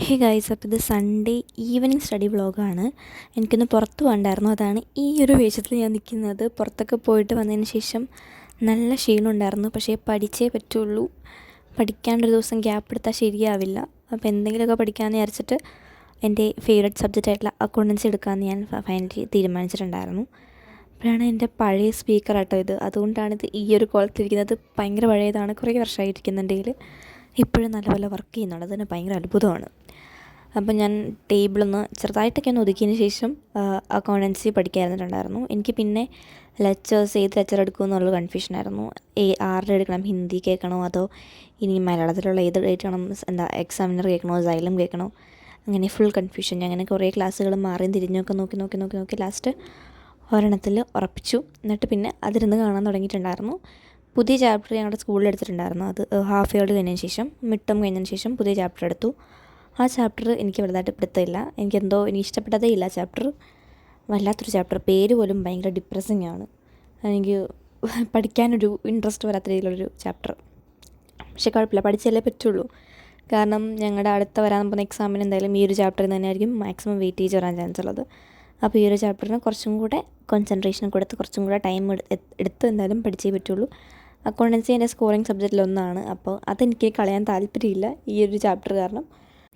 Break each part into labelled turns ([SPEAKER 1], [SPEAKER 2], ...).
[SPEAKER 1] Hey guys, അപ്പോൾ ഇത് Sunday evening study വ്ളോഗാണ്. എനിക്കൊന്ന് പുറത്ത് പോകണ്ടായിരുന്നു. അതാണ് ഈ ഒരു വേഷത്തിൽ ഞാൻ നിൽക്കുന്നത്. പുറത്തൊക്കെ പോയിട്ട് വന്നതിന് ശേഷം നല്ല ക്ഷീണമുണ്ടായിരുന്നു. പക്ഷേ പഠിച്ചേ പറ്റുള്ളൂ. പഠിക്കാണ്ടൊരു ദിവസം ഗ്യാപ്പ് എടുത്താൽ ശരിയാവില്ല. അപ്പോൾ എന്തെങ്കിലുമൊക്കെ പഠിക്കാമെന്ന് വിചാരിച്ചിട്ട് എൻ്റെ ഫേവറേറ്റ് സബ്ജക്റ്റ് ആയിട്ടുള്ള അക്കൗണ്ടൻസി എടുക്കാമെന്ന് ഞാൻ ഫൈനലി തീരുമാനിച്ചിട്ടുണ്ടായിരുന്നു. അപ്പോഴാണ് എൻ്റെ പഴയ സ്പീക്കറാട്ടോ ഇത്. അതുകൊണ്ടാണിത് ഈ ഒരു കോളത്തിരിക്കുന്നത്. ഭയങ്കര പഴയതാണ്, കുറേ വർഷമായിരിക്കുന്നു എൻ്റെ കയ്യിൽ. ഇപ്പോഴും നല്ലപോലെ വർക്ക് ചെയ്യുന്നുണ്ട്. അതിന് ഭയങ്കര അത്ഭുതമാണ്. അപ്പം ഞാൻ ടേബിളൊന്ന് ചെറുതായിട്ടൊക്കെ ഒന്ന് ഒതുക്കിയതിന് ശേഷം അക്കൗണ്ടൻസി പഠിക്കാനിരുന്നിട്ടുണ്ടായിരുന്നു. എനിക്ക് പിന്നെ ലെക്ചേഴ്സ് ഏത് ലെക്ചർ എടുക്കുമെന്നുള്ള കൺഫ്യൂഷനായിരുന്നു. ആരുടെ എടുക്കണം, ഹിന്ദി കേൾക്കണോ അതോ ഇനി മലയാളത്തിലുള്ള ഏത് കേൾക്കണം, എക്സാമിനർ കേൾക്കണോ, സൈലം കേൾക്കണോ, അങ്ങനെ ഫുൾ കൺഫ്യൂഷൻ. ഞാൻ അങ്ങനെ കുറേ ക്ലാസ്സുകൾ മാറിയും തിരിഞ്ഞൊക്കെ നോക്കി ലാസ്റ്റ് ഒരെണ്ണത്തിൽ ഉറപ്പിച്ചു. എന്നിട്ട് പിന്നെ അതിരുന്ന് കാണാൻ തുടങ്ങിയിട്ടുണ്ടായിരുന്നു. പുതിയ ചാപ്റ്റർ ഞങ്ങളുടെ സ്കൂളിൽ എടുത്തിട്ടുണ്ടായിരുന്നു. അത് ഹാഫ് ഇയർലി കഴിഞ്ഞതിന് ശേഷം, മിഡ് ടേം കഴിഞ്ഞതിന് ശേഷം പുതിയ ചാപ്റ്റർ എടുത്തു. ആ ചാപ്റ്റർ എനിക്ക് വലുതായിട്ട് പിടുത്തമില്ല. എനിക്ക് ഇഷ്ടപ്പെട്ടതേ ഇല്ല ചാപ്റ്റർ. വല്ലാത്തൊരു ചാപ്റ്റർ. പേര് പോലും ഭയങ്കര ഡിപ്രസിങ് ആണ്. എനിക്ക് പഠിക്കാനൊരു ഇൻട്രസ്റ്റ് വരാത്ത രീതിയിലുള്ളൊരു ചാപ്റ്റർ. പക്ഷേ കുഴപ്പമില്ല, പഠിച്ചാലേ പറ്റുള്ളൂ. കാരണം ഞങ്ങളുടെ അടുത്ത വരാൻ പോകുന്ന എക്സാമിന് എന്തായാലും ഈ ഒരു ചാപ്റ്ററിൽ തന്നെയായിരിക്കും മാക്സിമം വെയിറ്റേജ് വരാൻ ചാൻസ് ഉള്ളത്. അപ്പോൾ ഈ ഒരു ചാപ്റ്ററിന് കുറച്ചും കൂടെ കോൺസെൻട്രേഷൻ കൊടുത്ത് കുറച്ചും കൂടെ ടൈം എടുത്ത് എന്തായാലും പഠിച്ചേ പറ്റുള്ളൂ. അക്കൗണ്ടൻസി എൻ്റെ സ്കോറിങ് സബ്ജക്റ്റിലൊന്നാണ്. അപ്പോൾ അതെനിക്ക് കളയാൻ താല്പര്യമില്ല ഈ ഒരു ചാപ്റ്റർ കാരണം.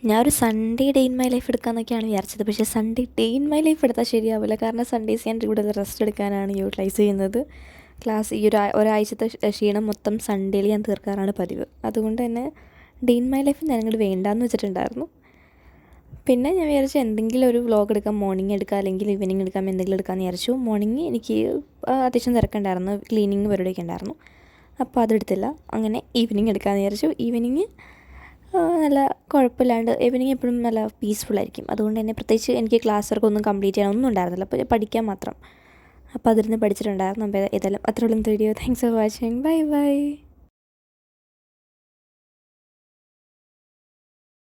[SPEAKER 1] ഞാനൊരു Sunday day in my life എടുക്കാമെന്നൊക്കെയാണ് വിചാരിച്ചത്. പക്ഷേ Sunday day in my life എടുത്താൽ ശരിയാവില്ല. കാരണം സൺഡേസ് ഞാൻ കൂടുതൽ റെസ്റ്റ് എടുക്കാനാണ് യൂട്ടിലൈസ് ചെയ്യുന്നത്. ക്ലാസ് ഈ ഒരാഴ്ചത്തെ ക്ഷീണം മൊത്തം സൺഡേയിൽ ഞാൻ തീർക്കാറാണ് പതിവ്. അതുകൊണ്ട് തന്നെ ഡേ ഇൻ മൈ ലൈഫ് ഞാൻ അങ്ങോട്ട് വേണ്ടാന്ന് വെച്ചിട്ടുണ്ടായിരുന്നു. പിന്നെ ഞാൻ വിചാരിച്ചു എന്തെങ്കിലും ഒരു വ്ളോഗ് എടുക്കാം, മോർണിംഗ് എടുക്കാം അല്ലെങ്കിൽ ഈവനിങ് എടുക്കാം, എന്തെങ്കിലും എടുക്കാമെന്ന് വിചാരിച്ചു. മോർണിംഗ് എനിക്ക് അത്യാവശ്യം തിരക്കുണ്ടായിരുന്നു, ക്ലീനിങ് പരിപാടിയൊക്കെ ഉണ്ടായിരുന്നു. അപ്പോൾ അതെടുത്തില്ല. അങ്ങനെ ഈവനിങ് എടുക്കാമെന്ന് വിചാരിച്ചു. ഈവനിങ് നല്ല കുഴപ്പമില്ലാണ്ട്, ഈവനിങ് എപ്പോഴും നല്ല പീസ്ഫുള്ളായിരിക്കും. അതുകൊണ്ട് തന്നെ പ്രത്യേകിച്ച് എനിക്ക് ക്ലാസ് വർക്കൊന്നും കംപ്ലീറ്റ് ചെയ്യാനൊന്നും ഉണ്ടായിരുന്നില്ല. അപ്പോൾ പഠിക്കാൻ മാത്രം. അപ്പോൾ അതിരുന്ന് പഠിച്ചിട്ടുണ്ടായിരുന്നു. അപ്പോൾ ഏതായാലും അത്രയുള്ള video. Thanks for watching. Bye by.